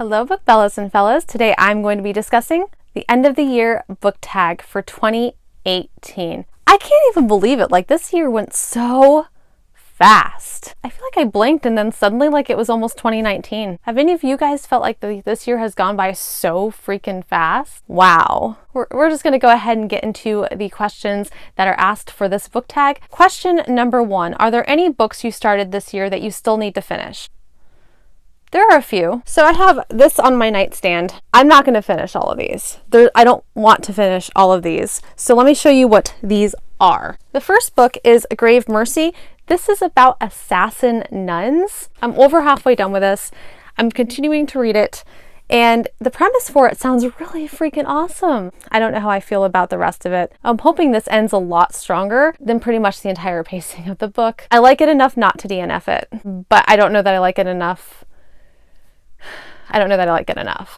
Hello, Bookbellas and fellas. Today I'm going to be discussing the end of the year book tag for 2018. I can't even believe it. Like, this year went so fast. I feel like I blinked and then suddenly it was almost 2019. Have any of you guys felt like this year has gone by so freaking fast? Wow. We're just going to go ahead and get into the questions that are asked for this book tag. Question number 1. Are there any books you started this year that you still need to finish? There are a few. So I have this on my nightstand. I'm not going to finish all of these. I don't want to finish all of these. So let me show you what these are. The first book is Grave Mercy. This is about assassin nuns. I'm over halfway done with this. I'm continuing to read it. And the premise for it sounds really freaking awesome. I don't know how I feel about the rest of it. I'm hoping this ends a lot stronger than pretty much the entire pacing of the book. I like it enough not to DNF it, but I don't know that I like it enough.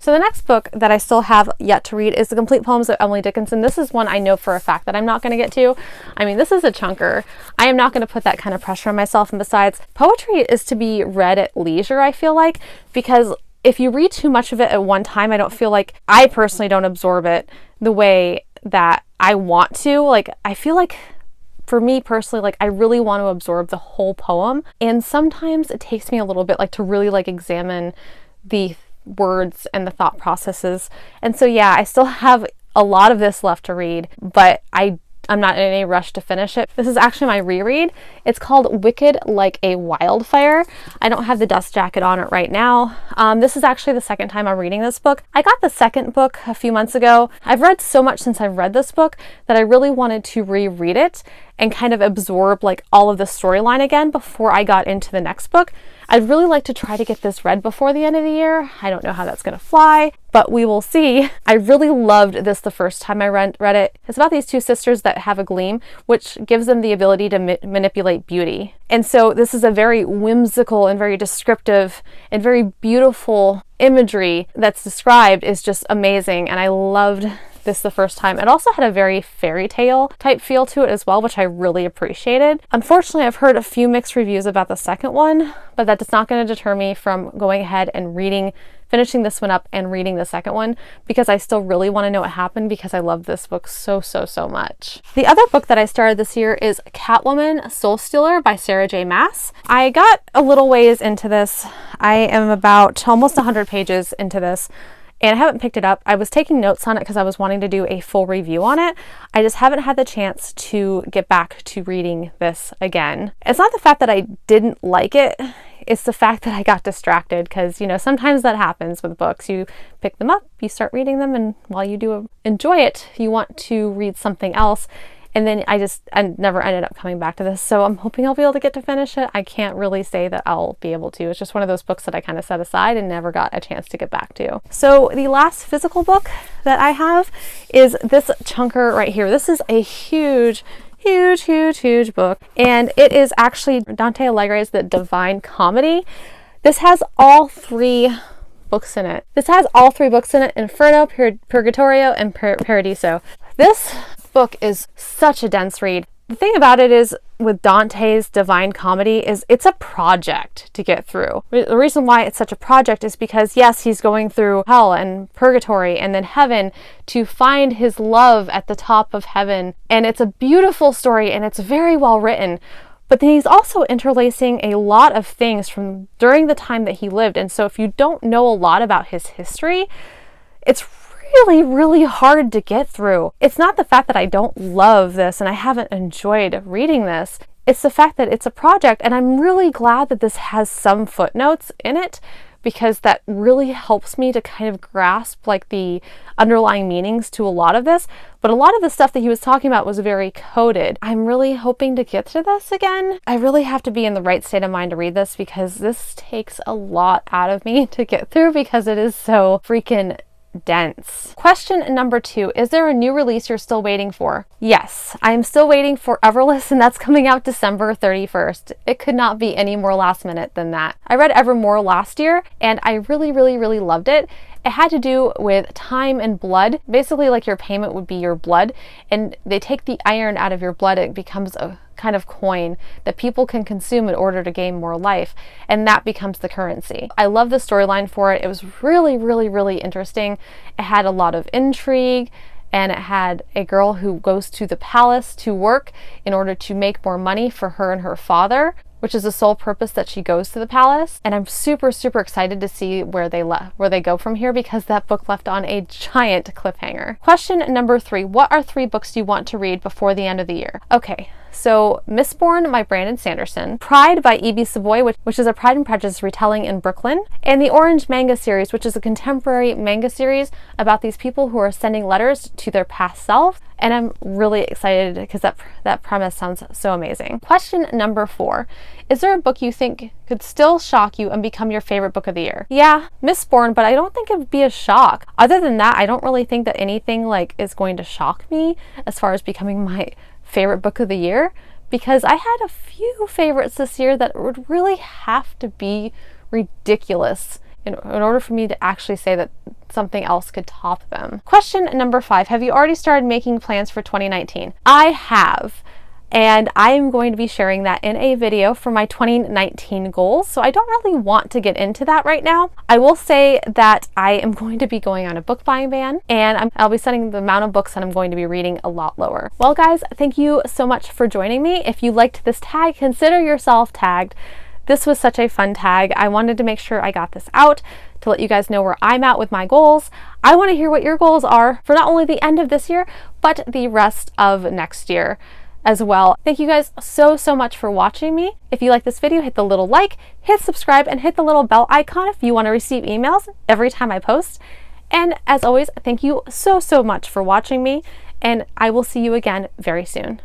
So the next book that I still have yet to read is The Complete Poems of Emily Dickinson. This is one I know for a fact that I'm not going to get to. I mean, this is a chunker. I am not going to put that kind of pressure on myself. And besides, poetry is to be read at leisure, I feel like, because if you read too much of it at one time, I personally don't absorb it the way that I want to. I feel like for me personally, I really want to absorb the whole poem. And sometimes it takes me a little bit to really examine the words and the thought processes. And so yeah, I still have a lot of this left to read, but I'm not in any rush to finish it. This is actually my reread. It's called Wicked Like a Wildfire. I don't have the dust jacket on it right now. This is actually the second time I'm reading this book. I got the second book a few months ago. I've read so much since I've read this book that I really wanted to reread it and kind of absorb all of the storyline again before I got into the next book. I'd really like to try to get this read before the end of the year. I don't know how that's going to fly, but we will see. I really loved this the first time I read it. It's about these two sisters that have a gleam, which gives them the ability to manipulate beauty. And so this is a very whimsical and very descriptive and very beautiful imagery that's described is just amazing. And I loved this the first time. It also had a very fairy tale type feel to it as well, which I really appreciated. Unfortunately, I've heard a few mixed reviews about the second one, but that's not going to deter me from going ahead and finishing this one up and reading the second one, because I still really want to know what happened because I love this book so much. The other book that I started this year is Catwoman Soul Stealer by Sarah J. Maas. I got a little ways into this. I am about almost 100 pages into this, and I haven't picked it up. I was taking notes on it because I was wanting to do a full review on it. I just haven't had the chance to get back to reading this again. It's not the fact that I didn't like it. It's the fact that I got distracted because, sometimes that happens with books. You pick them up, you start reading them, and while you do enjoy it, you want to read something else. And then I never ended up coming back to this. So I'm hoping I'll be able to get to finish it. I can't really say that I'll be able to. It's just one of those books that I kind of set aside and never got a chance to get back to. So the last physical book that I have is this chunker right here. This is a huge book. And it is actually Dante Alighieri's The Divine Comedy. This has all three books in it. Inferno, Purgatorio, and Paradiso. This book is such a dense read. The thing about it is with Dante's Divine Comedy is it's a project to get through. The reason why it's such a project is because yes, he's going through hell and purgatory and then heaven to find his love at the top of heaven. And it's a beautiful story and it's very well written. But then he's also interlacing a lot of things from during the time that he lived. And so if you don't know a lot about his history, it's really hard to get through. It's not the fact that I don't love this and I haven't enjoyed reading this. It's the fact that it's a project, and I'm really glad that this has some footnotes in it because that really helps me to kind of grasp the underlying meanings to a lot of this. But a lot of the stuff that he was talking about was very coded. I'm really hoping to get to this again. I really have to be in the right state of mind to read this because this takes a lot out of me to get through because it is so freaking dense. Question number 2, is there a new release you're still waiting for? Yes, I'm still waiting for Everless, and that's coming out December 31st. It could not be any more last minute than that. I read Evermore last year and I really loved it. It had to do with time and blood. Basically, like your payment would be your blood, and they take the iron out of your blood. It becomes a kind of coin that people can consume in order to gain more life, and that becomes the currency. I love the storyline for it. It was really, really, really interesting. It had a lot of intrigue, and it had a girl who goes to the palace to work in order to make more money for her and her father, which is the sole purpose that she goes to the palace. And I'm super, super excited to see where they go from here, because that book left on a giant cliffhanger. Question number 3. What are 3 books you want to read before the end of the year? Okay, so Mistborn by Brandon Sanderson, Pride by E.B. Savoy, which is a Pride and Prejudice retelling in Brooklyn, and the Orange manga series, which is a contemporary manga series about these people who are sending letters to their past self. And I'm really excited because that premise sounds so amazing. Question number 4. Is there a book you think could still shock you and become your favorite book of the year? Yeah, Mistborn, but I don't think it would be a shock. Other than that, I don't really think that anything is going to shock me as far as becoming my favorite book of the year, because I had a few favorites this year that would really have to be ridiculous in order for me to actually say that something else could top them. Question number 5. Have you already started making plans for 2019? I have. And I am going to be sharing that in a video for my 2019 goals. So I don't really want to get into that right now. I will say that I am going to be going on a book buying ban, and I'll be setting the amount of books that I'm going to be reading a lot lower. Well, guys, thank you so much for joining me. If you liked this tag, consider yourself tagged. This was such a fun tag. I wanted to make sure I got this out to let you guys know where I'm at with my goals. I want to hear what your goals are for not only the end of this year, but the rest of next year as well. Thank you guys so much for watching me. If you like this video, hit the little like, hit subscribe, and hit the little bell icon if you want to receive emails every time I post. And as always, thank you so much for watching me, and I will see you again very soon.